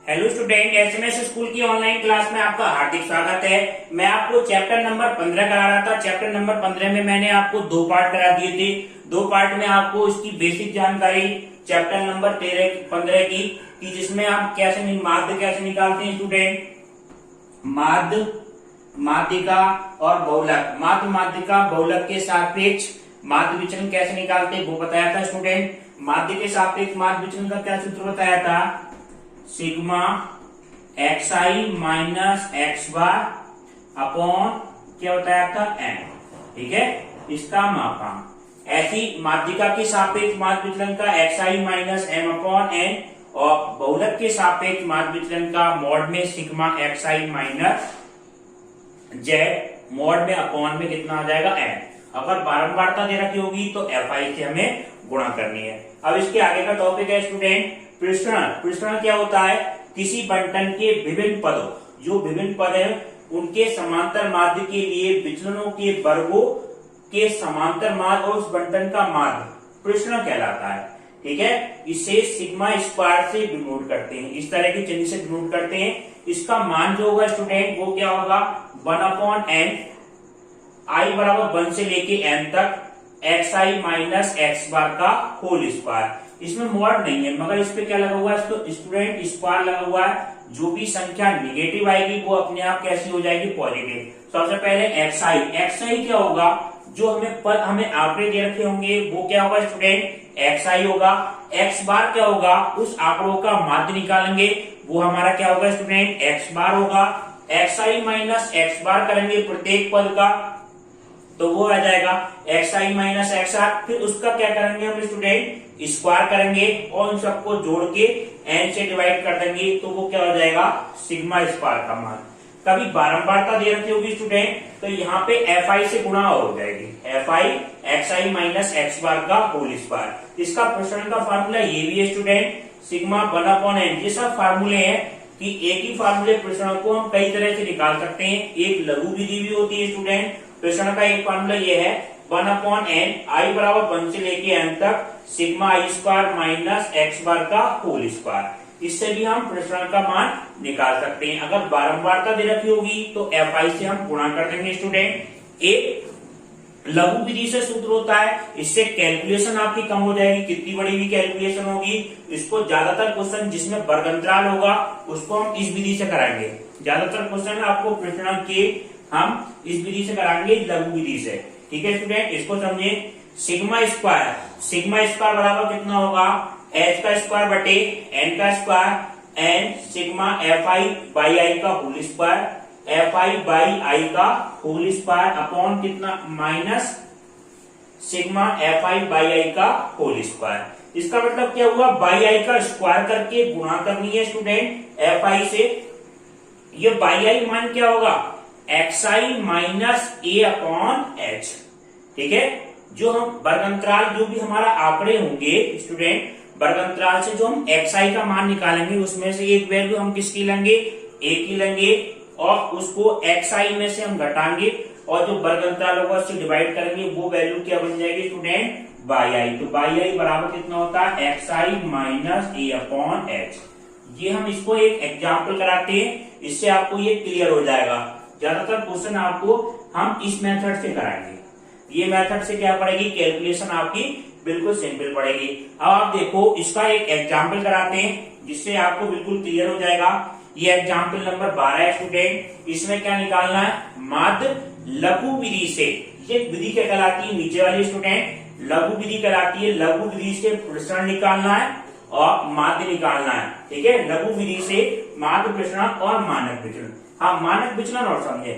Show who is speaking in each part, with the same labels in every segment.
Speaker 1: Hello student, SMS school की online class में आपका हार्दिक स्वागत है। मैं आपको चैप्टर नंबर 15 करा रहा था। चैप्टर नंबर 15 में मैंने आपको दो पार्ट करा दिए थे। दो पार्ट में आपको इसकी बेसिक जानकारी चैप्टर नंबर 15 की कि जिसमें आप माध्य कैसे निकालते हैं स्टूडेंट, माध्य, माध्यिका और बहुलक, माध्य माध्यिका बहुलक के सापेक्ष माध्य विचलन कैसे निकालते हैं वो बताया था स्टूडेंट। माध्य के सापेक्ष माध्य विचलन का क्या सूत्र बताया था, sigma xi minus x bar upon क्या बताया था n। ठीक है, इसका मापांक। ऐसी माध्यिका के सापेक्ष माध्य विचलन का xi minus m upon n और बहुलक के सापेक्ष माध्य विचलन का मॉड में sigma xi minus z mod में अपॉन में कितना आ जाएगा n। अगर बारंबारता दे रखी होगी तो fi से हमें गुणा करनी है। अब इसके आगे का टॉपिक है स्टूडेंट प्रसरण। प्रसरण क्या होता है, किसी बंटन के विभिन्न पदों, जो विभिन्न पद है उनके समांतर माध्य के लिए विचलनों के वर्गों के समांतर माध्य और उस बंटन का माध्य प्रसरण कहलाता है। ठीक है, इसे सिग्मा स्क्वायर से डिनोट करते हैं, इस तरह की चिन्ह से डिनोट करते हैं। इसका मान जो होगा स्टूडेंट वो क्या होगा, 1/n, i बराबर 1 से लेके n तक xi माइनस एक्स बार का होल स्क्वायर। इसमें मॉड नहीं है मगर इस पे क्या लगा हुआ है, इसको स्टूडेंट स्क्वायर लगा हुआ है। जो भी संख्या निगेटिव आएगी वो अपने आप कैसी हो जाएगी, पॉजिटिव। सबसे पहले xi क्या होगा, जो हमें आंकड़े दे रखे होंगे वो क्या होगा स्टूडेंट, xi होगा। x बार क्या होगा, उस आंकड़ों का माध्य निकालेंगे वो हमारा क्या होगा स्टूडेंट, x बार होगा। xi माइनस एक्स बार करेंगे प्रत्येक पद का तो वो आ जाएगा xi माइनस एक्स आर। फिर उसका क्या करेंगे हम स्टूडेंट, स्क्वायर करेंगे और उन सबको जोड़ के n से डिवाइड कर देंगे तो वो क्या हो जाएगा, सिग्मा स्क्वायर का मान। कभी बारंबारता दे रखी होगी स्टूडेंट तो यहाँ पे fi से गुणा हो जाएगी, fi xi minus x bar का होल स्क्वायर। इसका प्रसरण का फार्मूला ये भी है स्टूडेंट, सिग्मा 1/n। ये सब फार्मूले हैं कि एक ही फार्मूले प्रसरण को हम कई तरह से निकाल सकते हैं। एक लघु विधि भी होती है स्टूडेंट। प्रसरण का एक फार्मूला ये है 1/n, i बराबर 1 से लेके n तक sigma i square minus x bar का होल स्क्वायर। इससे भी हम प्रसरण का मान निकाल सकते हैं। अगर बारंबारता दे रखी होगी तो fi से हम गुणा कर देंगे स्टूडेंट। एक लघु विधि से सूत्र होता है, इससे कैलकुलेशन आपकी कम हो जाएगी, कितनी बड़ी भी कैलकुलेशन होगी। इसको ज्यादातर क्वेश्चन जिसमें वर्गंतराल होगा उसको हम इस विधि से कराएंगे। ज्यादातर क्वेश्चन आपको प्रसरण के हम इस विधि से कराएंगे, लघु विधि से। ठीक है स्टूडेंट, इसको समझे। सिग्मा स्क्वायर बराबर कितना होगा, h का स्क्वायर बटे n का square, n sigma fi by i का whole square, fi by i का होल स्क्वायर अपॉन कितना, minus sigma fi by i का होल स्क्वायर। इसका मतलब क्या हुआ, बाई i का स्क्वायर करके गुणा करनी है स्टूडेंट fi से। ये बाई i मान क्या होगा, xi minus a upon h। ठीक है, जो हम वर्गंतराल जो भी हमारा आंकड़े होंगे स्टूडेंट, वर्गंतराल से जो हम xi का मान निकालेंगे उसमें से एक वैल्यू हम किसकी लेंगे, a की लेंगे और उसको xi में से हम घटाएंगे और जो वर्गंतराल होगा उससे डिवाइड करेंगे, वो वैल्यू क्या बन जाएगी स्टूडेंट, बाई आई। तो बाई आई बराबर कितना होता है, xi minus a upon h। ये हम इसको एक एग्जाम्पल कराते हैं, इससे आपको ये क्लियर हो जाएगा। ज्यादातर क्वेश्चन आपको हम इस मेथड से कराएंगे। ये मेथड से क्या पड़ेगी, कैलकुलेशन आपकी बिल्कुल सिंपल पड़ेगी। अब आप देखो इसका एक एग्जाम्पल कराते हैं जिससे आपको बिल्कुल क्लियर हो जाएगा। ये एग्जाम्पल नंबर 12 है स्टूडेंट। इसमें क्या निकालना है, माध्य लघु विधि से। ये विधि क्या कहलाती है, नीचे वाली स्टूडेंट लघु विधि कहलाती है। लघु विधि से प्रसरण निकालना है और माध्य निकालना है। ठीक है, लघु विधि से माध्य प्रसरण और मानक विचलन। हाँ, मानक विचलन और समझे,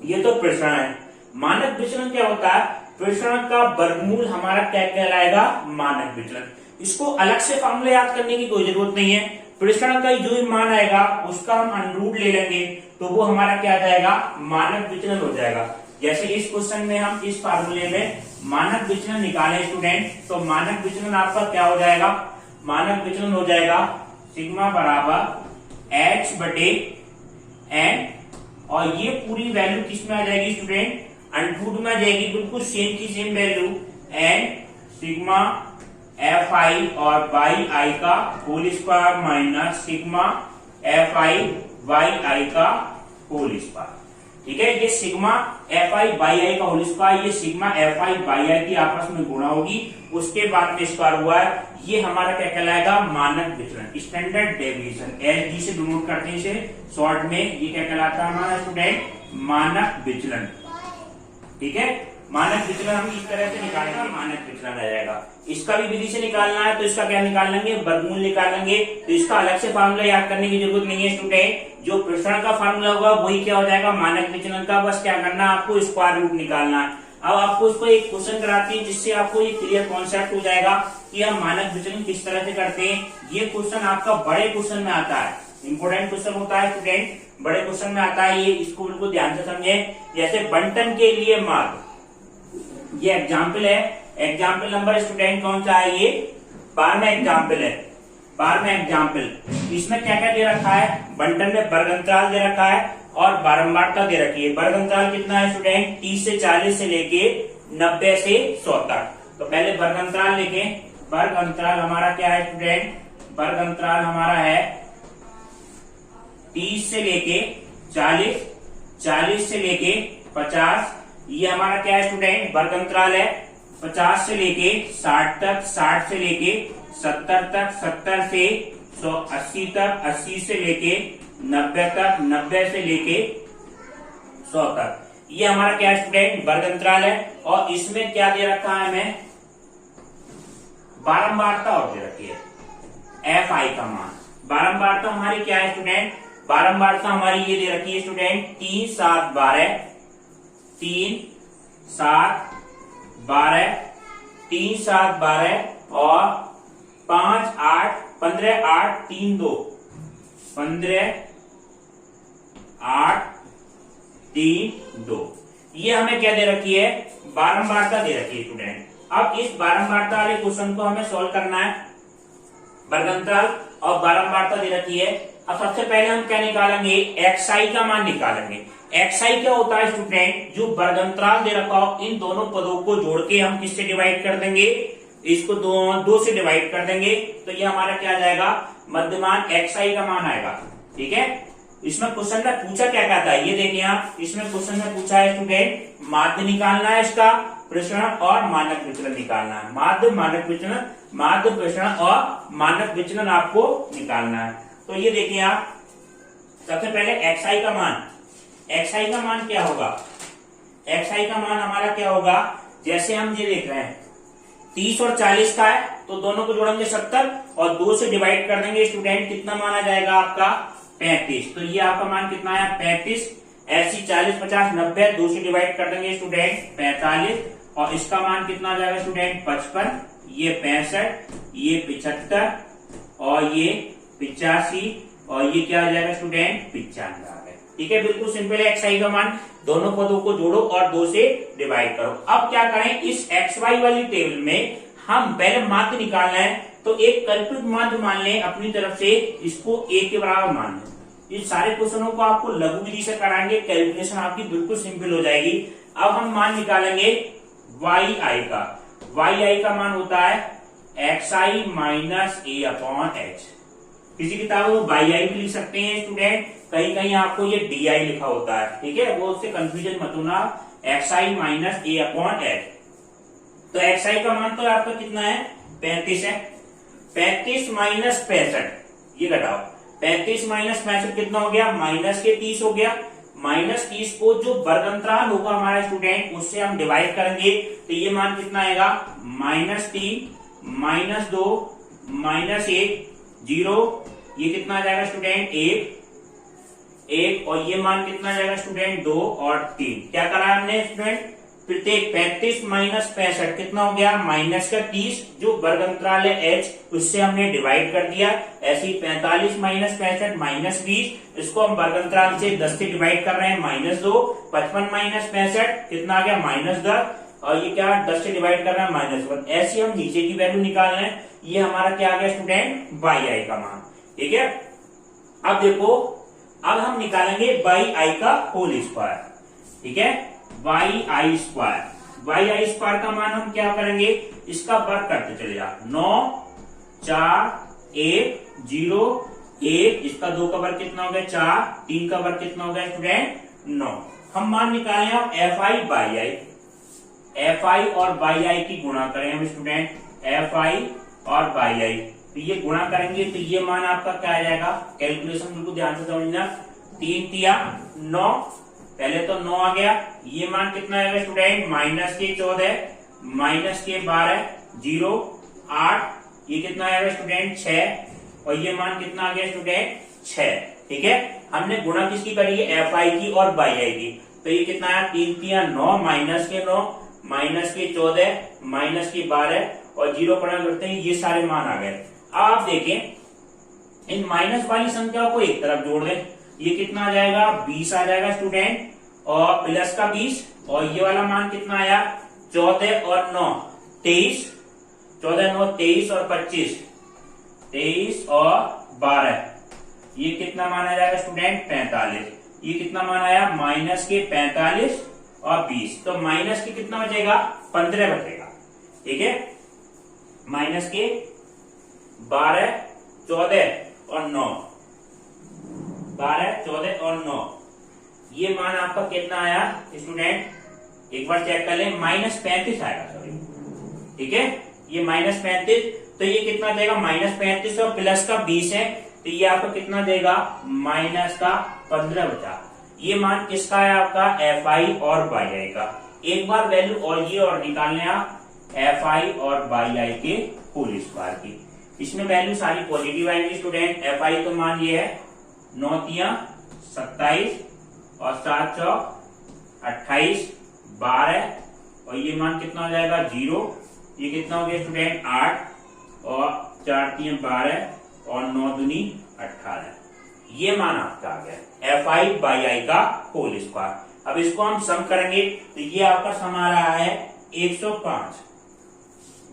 Speaker 1: ये तो प्रसरण है। मानक विचलन क्या होता है, प्रसरण का वर्गमूल हमारा क्या कहलाएगा, मानक विचलन। इसको अलग से फॉर्मूला याद करने की कोई जरूरत नहीं है। प्रसरण का जो भी मान आएगा उसका हम अंडरूट ले लेंगे तो वो हमारा क्या आ जाएगा, मानक विचलन हो जाएगा। जैसे इस क्वेश्चन में हम इस फार्मूले में मानक विचलन निकाले स्टूडेंट, तो मानक विचलन आपका क्या हो जाएगा, मानक विचलन हो जाएगा सिग्मा बराबर h बटे n और ये पूरी वैल्यू किस में आ जाएगी स्टूडेंट, अंडरूट में आ जाएगी, बिल्कुल सेम की same value n sigma fi और बाई i का whole square minus sigma f i y i का होल स्क्वायर। ठीक है, ये sigma f i y i का होल स्क्वायर, ये sigma f i y i की आपस में गुणा होगी, उसके बाद में स्क्वायर हुआ है। ये हमारा क्या कहलाएगा, मानक विचलन, स्टैंडर्ड डेविएशन, एस डी से डिनोट करते हैं इसे शॉर्ट में। ये क्या कहलाता है हमारा स्टूडेंट, मानक विचलन। ठीक है, मानक विचलन हम इस तरह से निकालेंगे, मानक विचलन आ जाएगा। इसका भी विधि से निकालना है तो इसका क्या निकाल लेंगे, वर्गमूल निकाल लेंगे। तो इसका अलग से फार्मूला याद करने की जरूरत नहीं है स्टूडेंट, जो प्रसरण का फार्मूला होगा वही क्या हो जाएगा, मानक विचलन का। बस क्या करना है, आपको स्क्वायर रूट निकालना है। अब आपको इसको एक क्वेश्चन कराती है जिससे आपको ये क्लियर कॉन्सेप्ट हो जाएगा कि हम मानक विचलन किस तरह से करते हैं। ये क्वेश्चन आपका बड़े क्वेश्चन में आता है, इंपोर्टेंट क्वेश्चन होता है स्टूडेंट, बड़े क्वेश्चन में आता है। ये इसको बिल्कुल ध्यान से समझे। जैसे बंटन के लिए मार्ग, ये एग्जाम्पल है, एग्जाम्पल नंबर स्टूडेंट कौन सा है, ये 12वां एग्जाम्पल है, 12वां एग्जाम्पल। इसमें क्या क्या दे रखा है, बंटन में वर्ग अंतराल दे रखा है और बारंबारता दे रखी है। वर्ग अंतराल कितना है स्टूडेंट, 30 से 40 से लेके 90 से 100 तक। तो पहले वर्ग अंतराल लिखें। वर्ग अंतराल हमारा क्या है स्टूडेंट, वर्ग अंतराल हमारा है 30 से लेके 40, 40 से लेके 50। ये हमारा क्या है स्टूडेंट, वर्ग अंतराल है 50 से लेके 60 तक, 60 से लेके 70 तक, 70 से 180 तक, 80 से लेके 90 तक, 90 से लेके 100 तक। ये हमारा क्या है स्टूडेंट, वर्ग अंतराल है। और इसमें क्या दे रखा है हमें, बारंबारता और दे रखी है एफ आई का मान। बारंबारता हमारी क्या है स्टूडेंट, बारंबारता हमारी ये दे रखी है स्टूडेंट 3 7 12, 3 7 12, 3 7 12 और 5 8 15 8 3 2, 15 8 3 2। ये हमें क्या दे रखी है, बारंबारता दे रखी है स्टूडेंट। अब इस बारंबारता वाले क्वेश्चन को हमें सॉल्व करना है। वर्ग अंतराल और बारंबारता दे रखी है। अब सबसे पहले हम क्या निकालेंगे, एक्स आई का मान निकालेंगे। एक्स आई क्या होता है स्टूडेंट, जो वर्ग अंतराल दे रखा हो इन दोनों पदों को जोड़ के हम किससे डिवाइड कर देंगे, इसको दो से डिवाइड कर देंगे। तो ये हमारा क्या आ जाएगा, मध्यमान एक्स आई का मान आएगा। ठीक है, इसमें क्वेश्चन में पूछा क्या कहता है, ये देखिए आप, इसमें क्वेश्चन में पूछा है स्टूडेंट माध्य निकालना है, इसका प्रसरण और मानक विचलन निकालना है। माध्य, मानक विचलन, माध्य, प्रसरण और मानक विचलन आपको निकालना है। तो ये देखिए आप, सबसे पहले एक्स आई का मान, एक्स आई का मान क्या होगा, एक्स आई का मान हमारा क्या होगा, जैसे हम ये देख रहे हैं 30 और 40 का है तो दोनों को जोड़ेंगे 70 और 2 से डिवाइड कर देंगे स्टूडेंट, कितना मान आ जाएगा आपका 35। तो ये आपका मान कितना है 35। ऐसी 40 50 90, 2 से डिवाइड कर देंगे स्टूडेंट 45 और इसका मान कितना आ जाएगा स्टूडेंट 55, ये 65, ये 75 और ये 85 और ये क्या आ जाएगा स्टूडेंट 95 आ गया। ठीक है, बिल्कुल सिंपल है। एक्स आई का मान दोनों पदों को जोड़ो और 2 से डिवाइड करो। अब क्या करें, इस एक्स वाई वाली टेबल में हम पहले माध्य निकालना है तो एक कल्पित माध्य मान लें अपनी तरफ से, इसको ए के बराबर मान लें। इन सारे क्वेश्चनों को आपको लघु विधि से कराएंगे, कैलकुलेशन आपकी बिल्कुल सिंपल हो जाएगी। अब हम मान निकालेंगे वाई आई का। वाई आई का मान होता है एक्स आई माइनस ए अपॉन एच। किसी किताब में वाई आई भी लिख सकते हैं स्टूडेंट, कहीं कहीं आपको ये डी आई लिखा होता है। ठीक है, वो उससे कंफ्यूजन मत होना, एक्स आई माइनस ए अपॉन एच। तो एक्स आई का मान तो आपका कितना है 35 है। 35 माइनस 65, ये घटाओ, 35 माइनस 65 कितना हो गया, माइनस के 30 हो गया। माइनस 30 को जो वर्ग अंतराल होगा हमारा स्टूडेंट उससे हम डिवाइड करेंगे तो ये मान कितना आएगा, -3 -2 -1 0। ये कितना आ जाएगा स्टूडेंट 1 और ये मान कितना आ जाएगा स्टूडेंट 2 और 3। क्या करा हमने स्टूडेंट, प्रत्येक 35 माइनस 65 कितना हो गया, माइनस का 30, जो वर्ग अंतराल है h उससे हमने डिवाइड कर दिया। ऐसे ही 45 माइनस 65 -20, इसको हम वर्ग अंतराल से 10 से डिवाइड कर रहे हैं -2। 55 माइनस 65 कितना आ गया -10 और ये क्या 10 से डिवाइड कर रहे हैं -1। ऐसे हम नीचे की वैल्यू निकाल रहे हैं। ये हमारा क्या आ गया स्टूडेंट वाई आई का मान। ठीक है, अब देखो, अब हम निकालेंगे वाई आई का होल स्क्वायर। ठीक है, y i square, y i square का मान हम क्या करेंगे, इसका वर्ग करते चले जाओ। 9 4 1 0 1, इसका 2 का वर्ग कितना हो गया 4, 3 का वर्ग कितना हो गया स्टूडेंट 9। हम मान निकालें अब F i y I, F I और बाई आई की गुणा करें हम स्टूडेंट, एफ आई और बाई आई, तो ये गुणा करेंगे तो ये मान आपका क्या आ जाएगा, कैलकुलेशन बिल्कुल ध्यान से समझना, 3 तिया 9, पहले तो 9 आ गया, ये मान कितना आएगा स्टूडेंट माइनस के 14, माइनस के 12, 0, 8, ये कितना आएगा स्टूडेंट 6, और ये मान कितना आ गया स्टूडेंट 6। ठीक है, हमने गुणा किसकी करी है, एफ आई की और बाई आई की, तो ये कितना है 3 तिया 9, माइनस के 9, माइनस के 14, माइनस के 12 और 0 पढ़ा करते हैं, ये सारे मान आ गए। अब आप देखें इन माइनस वाली संख्या को एक तरफ जोड़ दें, ये कितना आ जाएगा 20 आ जाएगा स्टूडेंट, और प्लस का 20, और ये वाला मान कितना आया 14 और 9 23, 14 9 23 और 25, 23 और 12, ये कितना मान आ जाएगा स्टूडेंट 45, ये कितना मान आया माइनस के 45 और 20, तो माइनस के कितना बचेगा 15 बचेगा। ठीक है, माइनस के 12, 14 और 9, 12, 14 और 9, ये मान आपका कितना आया स्टूडेंट, एक बार चेक कर लें, -35 आएगा, सॉरी। ठीक है, ये -35, तो ये कितना देगा -35 और प्लस का 20 है, तो ये आपको कितना देगा माइनस का 15 बचा। ये मान किसका है आपका एफ आई और बाई आई का। एक बार वैल्यू और ये और निकालने आप एफ आई और बाई आई के होल स्क्वायर की, इसमें वैल्यू सारी पॉजिटिव आएंगी स्टूडेंट। एफ आई तो मान ये है 9 तिया 27 और 7 चौक 28, 12, और ये मान कितना हो जाएगा 0, ये कितना हो गया स्टूडेंट 8, और 4 तिया 12 और 9 दूनी 18, ये मान आपका आ गया एफ आई बाई आई का होल स्क्वायर। अब इसको हम सम करेंगे तो ये आपका सम आ रहा है 105।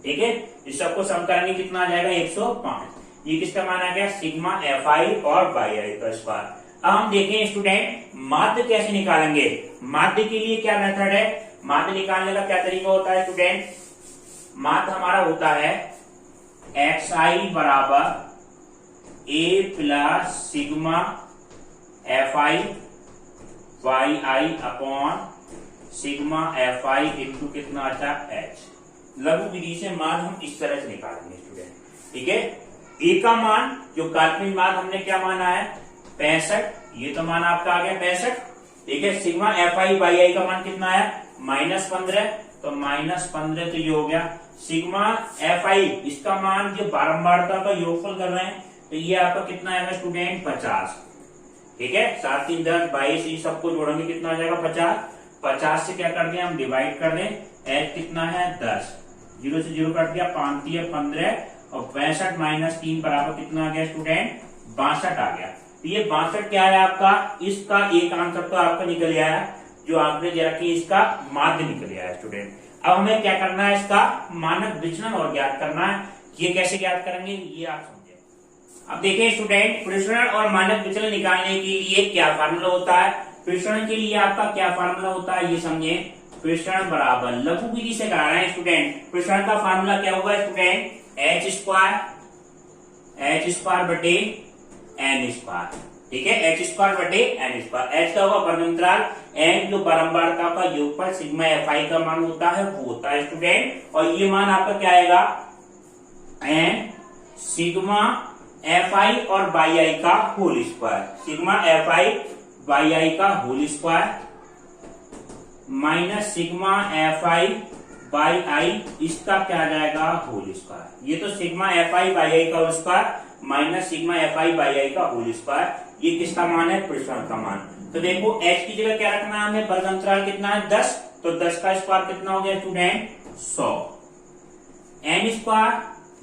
Speaker 1: ठीक है, इस सबको सम करेंगे कितना आ जाएगा 105। ये किसका मान आ गया सिग्मा एफ आई और बाई आई का स्क्वायर। अब हम देखें स्टूडेंट माध्य कैसे निकालेंगे। माध्य के लिए क्या मेथड है, माध्य निकालने का क्या तरीका होता है स्टूडेंट। माध्य हमारा होता है एक्स आई बराबर a plus sigma f i y i upon sigma f i into कितना आता है एच। लघु विधि से मान हम इस तरह से निकालेंगे स्टूडेंट। ठीक है, ए का मान जो काल्पनिक मान हमने क्या माना है 65, ये तो मान आपका आ गया 65। ठीक है, sigma f i y i का मान कितना है -15, तो -15 तो ये हो गया। सिग्मा एफ आई इसका मान जो बारंबारता का योगफल कर रहे हैं तो ये आपका कितना आएगा स्टूडेंट 50। ठीक है, 7 3 10 22, ये सबको जोड़ेंगे कितना आ जाएगा 50। 50 से क्या कर दें हम डिवाइड कर दें, एच कितना है 10, 0 से 0 कट गया, 5 3 15 और 65 माइनस 3 बराबर कितना आ गया स्टूडेंट 62 आ गया। तो ये 62 क्या है आपका, इसका एक आंसर तो आपका निकल आया, जो आंकड़े दे रखे इसका माध्य निकल आया स्टूडेंट। अब हमें क्या करना है, इसका मानक विचलन और ज्ञात करना है। ये कैसे ज्ञात करेंगे ये आप समझे। अब देखें स्टूडेंट प्रसरण और मानक विचलन निकालने के लिए क्या फार्मूला होता है। प्रसरण के लिए आपका क्या फार्मूला होता है ये समझे। प्रसरण बराबर लघु विधि से करा रहे हैं स्टूडेंट। प्रसरण का फार्मूला क्या होगा स्टूडेंट एच स्क्वायर बटे एन स्क्वायर। ठीक है, एच स्क्वायर बटे एन स्क्वायर। एच का होगा वर्णंतराल, एन जो बारंबारता का योगफल सिग्मा एफ आई का मान होता है वो होता है स्टूडेंट। और ये मान आपका क्या आएगा एन सिग्मा एफ आई और बाई आई का whole square. Sigma f i y i का whole square minus sigma f i y i इसका क्या आ जाएगा होल स्क्वायर। ये तो sigma f i y i का whole square minus sigma f i y i का होल स्क्वायर। ये किसका मान है प्रसरण का मान। तो देखो h की जगह क्या रखना है हमें, वर्ग अंतराल कितना है 10, तो 10 का स्क्वायर कितना हो गया स्टूडेंट 100। n स्क्वायर,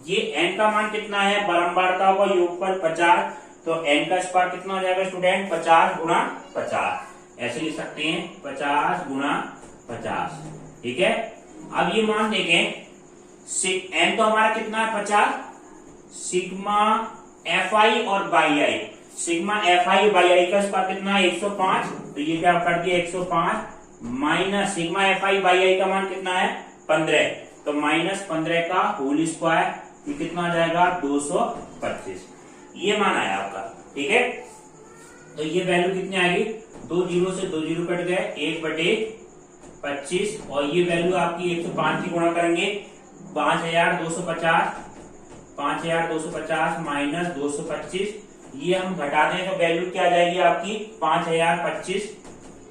Speaker 1: ये n का मान कितना है बारंबारता का योगफल 50, तो n का स्क्वायर कितना हो जाएगा स्टूडेंट 50 गुणा 50, ऐसे लिख सकते हैं 50 गुणा 50। ठीक है, अब ये मान देखें n तो हमारा कितना है 50, सिग्मा एफ आई और y I, sigma f i y i का स्क्वायर कितना है 105, तो ये क्या कर दिया 105 minus sigma f i y i का मान कितना है 15, तो -15 का होल स्क्वायर ये कितना आ जाएगा 225। ये मान आया आपका। ठीक है, तो ये वैल्यू कितनी आएगी, 2 जीरो से 2 जीरो कट गए, 1/25 और ये वैल्यू आपकी 105 की गुणा करेंगे 5250, 5250 माइनस 225, ये हम घटा दें तो वैल्यू क्या आ जाएगी आपकी 5025,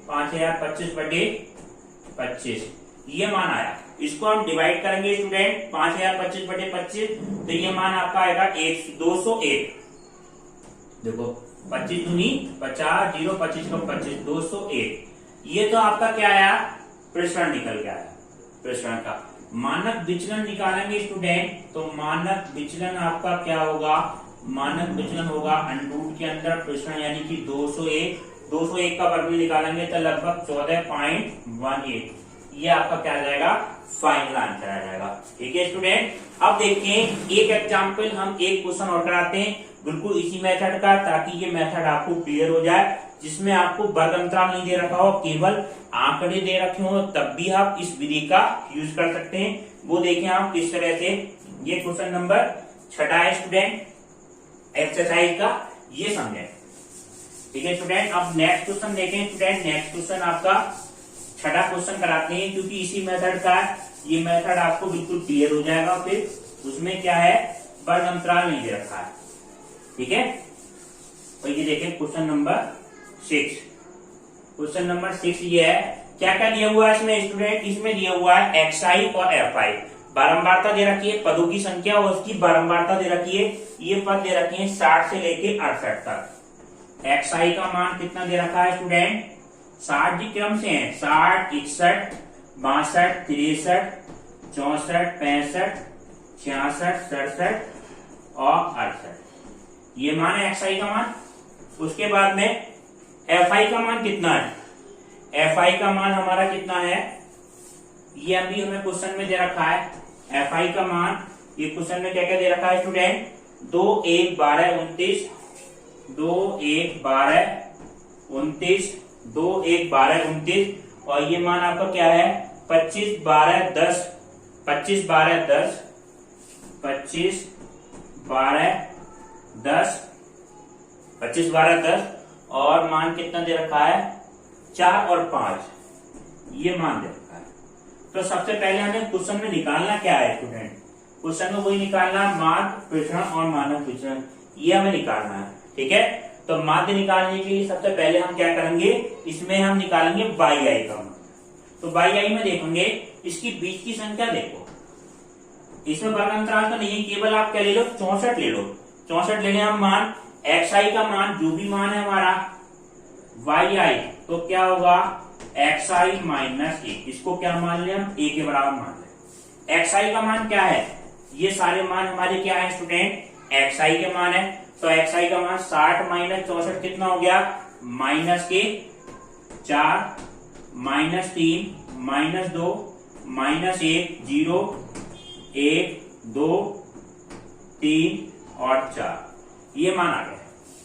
Speaker 1: 5025/25, ये मान आया। इसको हम डिवाइड करेंगे स्टूडेंट 5025/25, तो ये मान आपका आएगा 201। देखो 25 दूनी 50, 0 25 को 25, 201। ये तो आपका क्या आया, प्रसरण निकल के आया। प्रसरण का मानक विचलन निकालेंगे स्टूडेंट, तो मानक विचलन आपका क्या होगा, मानक विचलन होगा अंडरूट के अंदर प्रसरण यानी कि 201, 201 का वर्ग निकालेंगे तो लगभग 14.18, ये आपका क्या आ जाएगा, फाइनल आंसर आ जाएगा। ठीक है स्टूडेंट, अब देखिए एक एग्जाम्पल, हम एक क्वेश्चन और कराते हैं बिल्कुल इसी मेथड का, ताकि ये मेथड आपको क्लियर हो जाए, जिसमें आपको वर्ग अंतराल नहीं दे रखा हो, केवल आंकड़े दे रखे हो, तब भी आप इस विधि का यूज कर सकते हैं। वो देखें आप किस तरह से। ये क्वेश्चन नंबर 6 है स्टूडेंट एक्सरसाइज का, ये समझे। ठीक है स्टूडेंट, अब नेक्स्ट क्वेश्चन देखें स्टूडेंट। नेक्स्ट क्वेश्चन आपका 6वां क्वेश्चन कराते हैं, क्योंकि इसी मेथड का ये मेथड आपको बिल्कुल क्लियर हो जाएगा। फिर उसमें क्या है, वर्ग अंतराल नहीं दे रखा है। ठीक है, तो ये देखें क्वेश्चन नंबर 6। क्वेश्चन नंबर 6 ये है, क्या क्या दिया हुआ है इसमें स्टूडेंट, इसमें दिया हुआ है xi और fi, बारंबारता दे रखी है, पदों की संख्या और उसकी बारंबारता दे रखी है। ये पद दे रखे हैं 60 से लेके 68 तक। xi का मान कितना दे रखा है स्टूडेंट, 60 जी क्रम से है, 60, 61, 62, 63, 64, 65, 66, 67 और 68, ये मान है xi का मान। उसके बाद में fi का मान कितना है, fi का मान हमारा कितना है, ये अभी हमें क्वेश्चन में दे रखा है। fi का मान ये क्वेश्चन में क्या क्या दे रखा है स्टूडेंट, 2, 1, 12, 29, 2, 1, 12, 29, 2, 1, 12, 29 और ये मान आपका क्या है 25, 12, 10, 25, 12, 10, 25, 12, 10, 25, 12, 10 और मान कितना दे रखा है 4 और 5, ये मान दे रखा है। तो सबसे पहले हमें क्वेश्चन में निकालना क्या है स्टूडेंट, क्वेश्चन में वही निकालना माध्य प्रसरण और मानक विचलन, ये हमें निकालना है। ठीक है, तो माध्य निकालने के लिए सबसे पहले हम क्या करेंगे, इसमें हम निकालेंगे yi का मान। तो yi में देखेंगे इसकी बीच की संख्या, देखो इसमें वर्ग अंतराल तो नहीं, केवल आप क्या ले लो 64 ले लो, 64 लेने हम मान xi का मान जो भी मान है हमारा yi, तो क्या होगा xi माइनस 1, इसको क्या मान ले हम a के बराबर मान ले। xi का मान क्या है, ये सारे मान हमारे क्या है स्टूडेंट xi के मान है, तो xi का मान 60 माइनस 64 कितना हो गया माइनस के 4 माइनस 3 माइनस 2 माइनस 1 0 1 2 3 और 4, ये मान आ गया।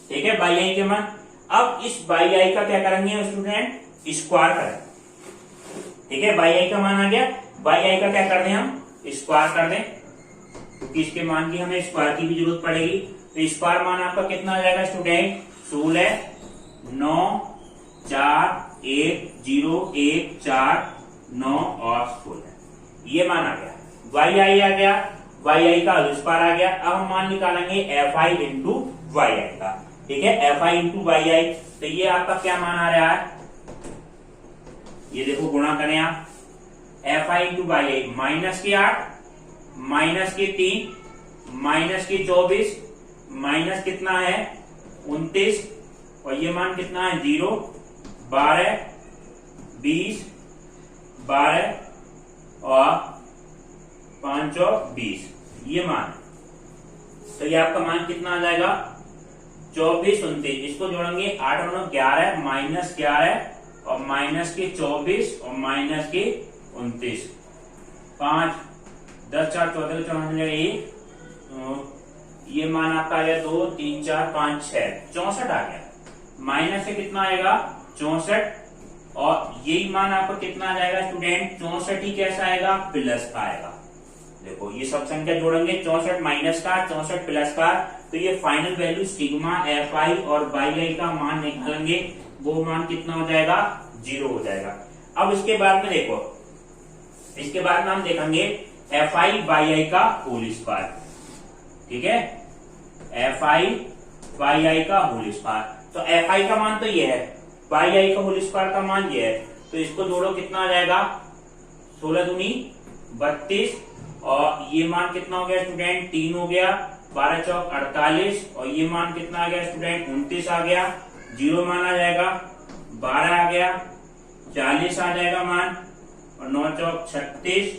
Speaker 1: ठीक है, yi के मान। अब इस yi का क्या करेंगे स्टूडेंट, स्क्वायर करें। ठीक है, yi का मान आ गया, yi का क्या कर दें हम स्क्वायर कर दें, क्योंकि इसके मान की हमें स्क्वायर की भी जरूरत पड़ेगी। तो स्क्वायर मान आपका कितना आ जाएगा स्टूडेंट 16 9 4 1 0 1 4 9 और 16, ये मान आ गया। yi आ गया, yi का स्क्वायर आ गया। अब हम मान निकालेंगे fi इंटू yi का। ठीक है, fi इंटू yi, तो ये आपका क्या मान आ रहा है, ये देखो गुणा करें आप, fi इंटू yi माइनस के 8 माइनस के 3 माइनस के 24 माइनस कितना है 29 और ये मान कितना है 0 12 20 12 और 5 और 20, ये मान। तो ये आपका मान कितना आ जाएगा 24 29, इसको जोड़ेंगे 8 और 9 11 माइनस 11 और माइनस के 24 और माइनस के 29, 5 10 4 14 14 1, ये मान आपका आ गया 2 3 4 5 6 64 आ गया। माइनस से कितना आएगा 64 और यही मान आपको कितना आ जाएगा स्टूडेंट 64 ही कैसा आएगा प्लस का आएगा। देखो ये सब संख्या जोड़ेंगे, 64 माइनस का 64 प्लस का, तो ये फाइनल वैल्यू सिग्मा एफ आई और बाई आई का मान निकालेंगे, वो मान कितना हो जाएगा, 0 हो जाएगा। अब इसके बाद में देखो, इसके बाद में हम देखेंगे एफ आई बाई आई का होल स्क्वायर, ठीक है, एफ आई बाई आई का होल स्क्वायर। तो एफ आई का मान तो ये है, बाई आई का होल स्क्वायर का मान ये है, तो इसको जोड़ो कितना आ जाएगा, 16 दूनी 32, और ये मान कितना हो गया स्टूडेंट, 3 हो गया, 12 चौक 48, और ये मान कितना आ गया स्टूडेंट, 29 आ गया, 0 मान आ जाएगा, 12 आ गया, 40 आ जाएगा मान, और 9 चौक 36,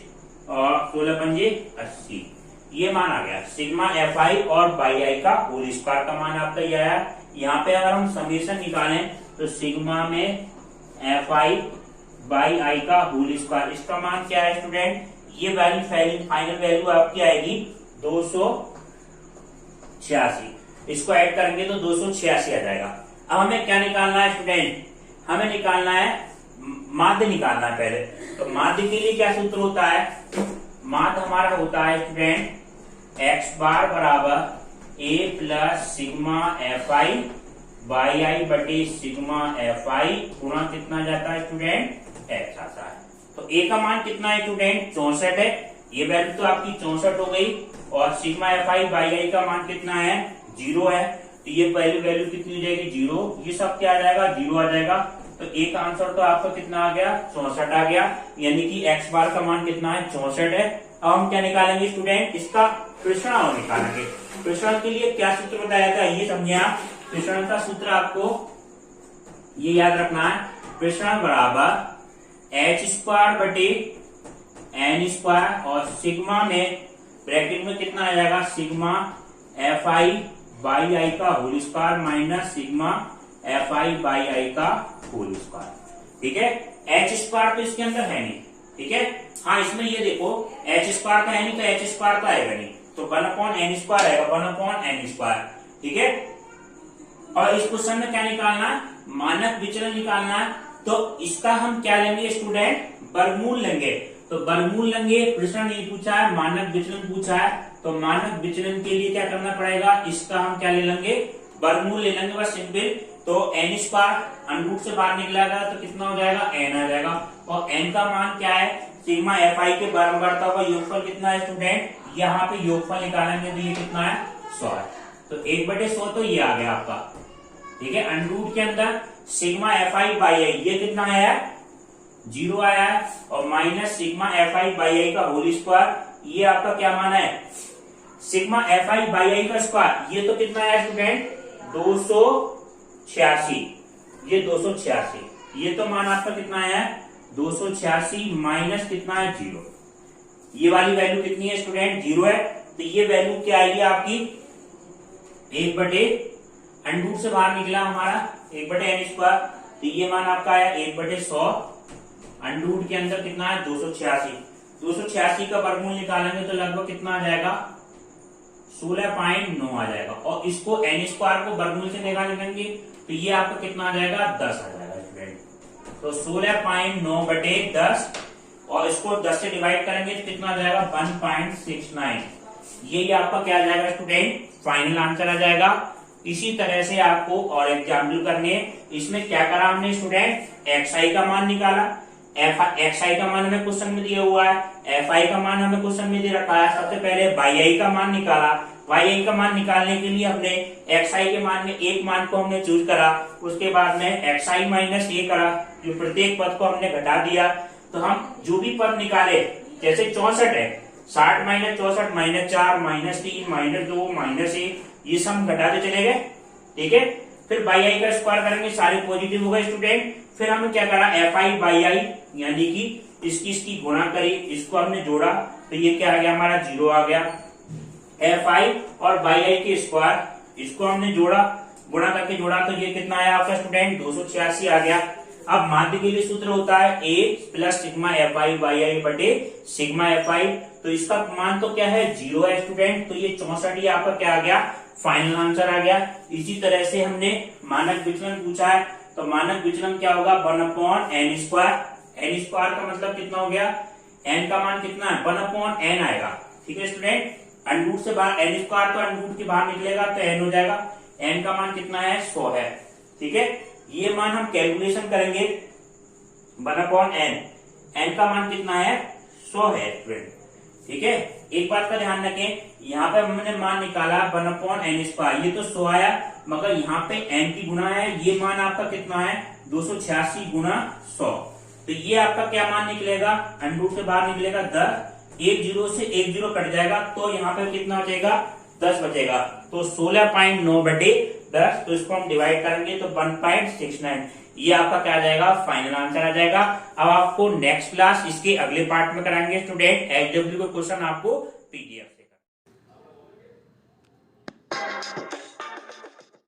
Speaker 1: और 16 पंजे 80, ये मान आ गया। सिग्मा एफ आई और बाई आई का होल स्क्वायर का मान आपका ये आया। यहाँ पे अगर हम समेशन निकालें तो सिग्मा में एफ आई बाई आई का होल स्क्वायर, इसका मान क्या है स्टूडेंट, ये वैल्यू फाइनल वैल्यू आपकी आएगी 286, इसको ऐड करेंगे तो 286 आ जाएगा। अब हमें क्या निकालना है स्टूडेंट, हमें निकालना है माध्य निकालना है पहले। तो माध्य के लिए क्या सूत्र होता है, माध्य हमारा होता है स्टूडेंट एक्स बार बराबर a plus sigma f i y i बटे सिग्मा एफ आई गुणा कितना जाता है स्टूडेंट, एक्स आता है। तो ए का मान कितना है स्टूडेंट, 64 है, ये वैल्यू तो आपकी 64 हो गई, और sigma f i y i का मान कितना है, 0 है, तो ये पहली वैल्यू कितनी हो जाएगी, 0, ये सब क्या आ जाएगा, 0 आ जाएगा। तो ए का आंसर तो आपका कितना आ गया, 64 आ गया, यानी कि एक्स बार का मान कितना है, 64 है। अब हम क्या निकालेंगे स्टूडेंट, इसका प्रसरण निकालेंगे। प्रसरण के लिए क्या सूत्र बताया था, ये समझे आप। प्रसरण का सूत्र आपको ये याद रखना है, प्रसरण बराबर एच स्क्वायर बटे एन स्क्वायर, और सिग्मा में ब्रैकेट में कितना आ जाएगा, sigma f i y i का whole square minus sigma f i y i का होल स्क्वायर, ठीक है। एच स्क्वायर तो इसके अंदर है नहीं, ठीक है, हाँ इसमें ये देखो एच स्क्वायर का है नहीं, तो एच स्क्वायर का आएगा नहीं, तो 1/n स्क्वायर आएगा, 1/n स्क्वायर, ठीक है। और इस क्वेश्चन में क्या निकालना है, मानक विचलन निकालना है। तो इसका हम क्या लेंगे स्टूडेंट, वर्गमूल लेंगे। तो वर्गमूल लेंगे, प्रश्न नहीं पूछा है, मानक विचलन पूछा है, तो मानक विचलन के लिए क्या करना पड़ेगा, इसका हम क्या ले लेंगे, वर्गमूल ले लेंगे, बस सिंपल। तो एन स्क्वायर अंडरूट से बाहर निकलेगा तो कितना हो जाएगा, एन आ जाएगा, और एन का मान क्या है, सिग्मा एफ आई के बराबर का योगफल कितना है स्टूडेंट, यहाँ पे योगफल निकालेंगे तो ये कितना है, 100 है। तो 1/100 तो ये आ गया आपका, ठीक है। अंडरूट के अंदर सिग्मा एफ आई बाई आई ये कितना आया है, 0 आया है, और minus sigma f i y i का होल स्क्वायर, ये आपका क्या मान है, sigma f i y i का स्क्वायर, ये तो कितना आया स्टूडेंट, 286, ये 286, ये तो मान आपका कितना आया है, 286 माइनस कितना है, 0, ये वाली वैल्यू कितनी है स्टूडेंट, 0 है, तो ये वैल्यू क्या आएगी आपकी, 1/अंडरूट से बाहर निकला हमारा 1/n स्क्वायर, तो ये मान आपका आया 1/100, अंडरूट के अंदर कितना है, 286, 286 का वर्गमूल निकालेंगे तो लगभग कितना आ जाएगा, 16.9 आ जाएगा, और इसको एन स्क्वायर को वर्गमूल से निकालेंगे तो ये आपका कितना आ जाएगा, 10 आ जाएगा स्टूडेंट। तो 16.9/10, और इसको 10 से डिवाइड करेंगे तो कितना आ जाएगा, 1.69, ये आपका क्या आ जाएगा स्टूडेंट, फाइनल आंसर आ जाएगा। इसी तरह से आपको और एग्जाम्पल करने, इसमें क्या करा हमने स्टूडेंट, एक्स आई का मान निकाला, एक्स आई का मान हमें क्वेश्चन में दिया हुआ है, एफ आई का मान हमें क्वेश्चन में दे रखा है। सबसे पहले बाई आई का मान निकाला, बाई आई का मान निकालने के लिए हमने एक्स आई के मान में एक मान को हमने चूज करा, उसके बाद में एक्स आई माइनस ए करा, जो प्रत्येक पद को हमने घटा दिया। तो हम जो भी पद निकाले, जैसे 64 है, 60 minus 64 minus 4 minus 3 minus 2 minus 1, ये सब घटाते चले गए, ठीक है। फिर बाई आई का स्क्वायर करेंगे, सारे पॉजिटिव हो गए स्टूडेंट। फिर हमने क्या करा, एफ आई बाई आई यानी कि इसकी गुणा करी, इसको हमने जोड़ा, तो ये क्या आ गया हमारा, 0 आ गया। एफ आई और बाई आई के स्क्वायर, इसको हमने जोड़ा, गुणा करके जोड़ा, तो ये कितना आया आपका स्टूडेंट, 286 आ गया। अब माध्य के लिए सूत्र होता है a plus sigma f i y i बटे सिग्मा एफ आई, तो इसका मान तो क्या है, 0 है स्टूडेंट, तो ये 64 ये आपका क्या आ गया, फाइनल आंसर आ गया। इसी तरह से हमने मानक विचलन पूछा है, तो मानक विचलन क्या होगा, 1/n स्क्वायर, n स्क्वायर का मतलब कितना हो गया, n का मान कितना है, 1/n आएगा, ठीक है स्टूडेंट। अंडर रूट से बाहर एन स्क्वायर, तो अंडर रूट के बाहर निकलेगा तो एन हो जाएगा। एन का मान कितना है 100 है, ठीक है। ये मान हम कैलकुलेशन करेंगे 1/n, एन का मान कितना है 100 है स्टूडेंट, ठीक है। एक बात का ध्यान रखें, यहाँ पे हमने मान निकाला 1/n स्क्वायर, ये तो 100 आया, मगर यहाँ पे n की गुना है, ये मान आपका कितना है 286 गुना 100, तो ये आपका क्या मान निकलेगा, अंडर रूट से बाहर निकलेगा 10, एक जीरो से एक जीरो कट जाएगा, तो यहाँ पे कितना बचेगा 10 बचेगा, तो 16.9/10, तो इसको हम डिवाइड करेंगे तो 1.69, ये आपका क्या आ जाएगा फाइनल आंसर आ जाएगा। अब आपको नेक्स्ट क्लास इसके अगले पार्ट में कराएंगे स्टूडेंट, एचडब्ल्यू का क्वेश्चन आपको पीडीएफ से।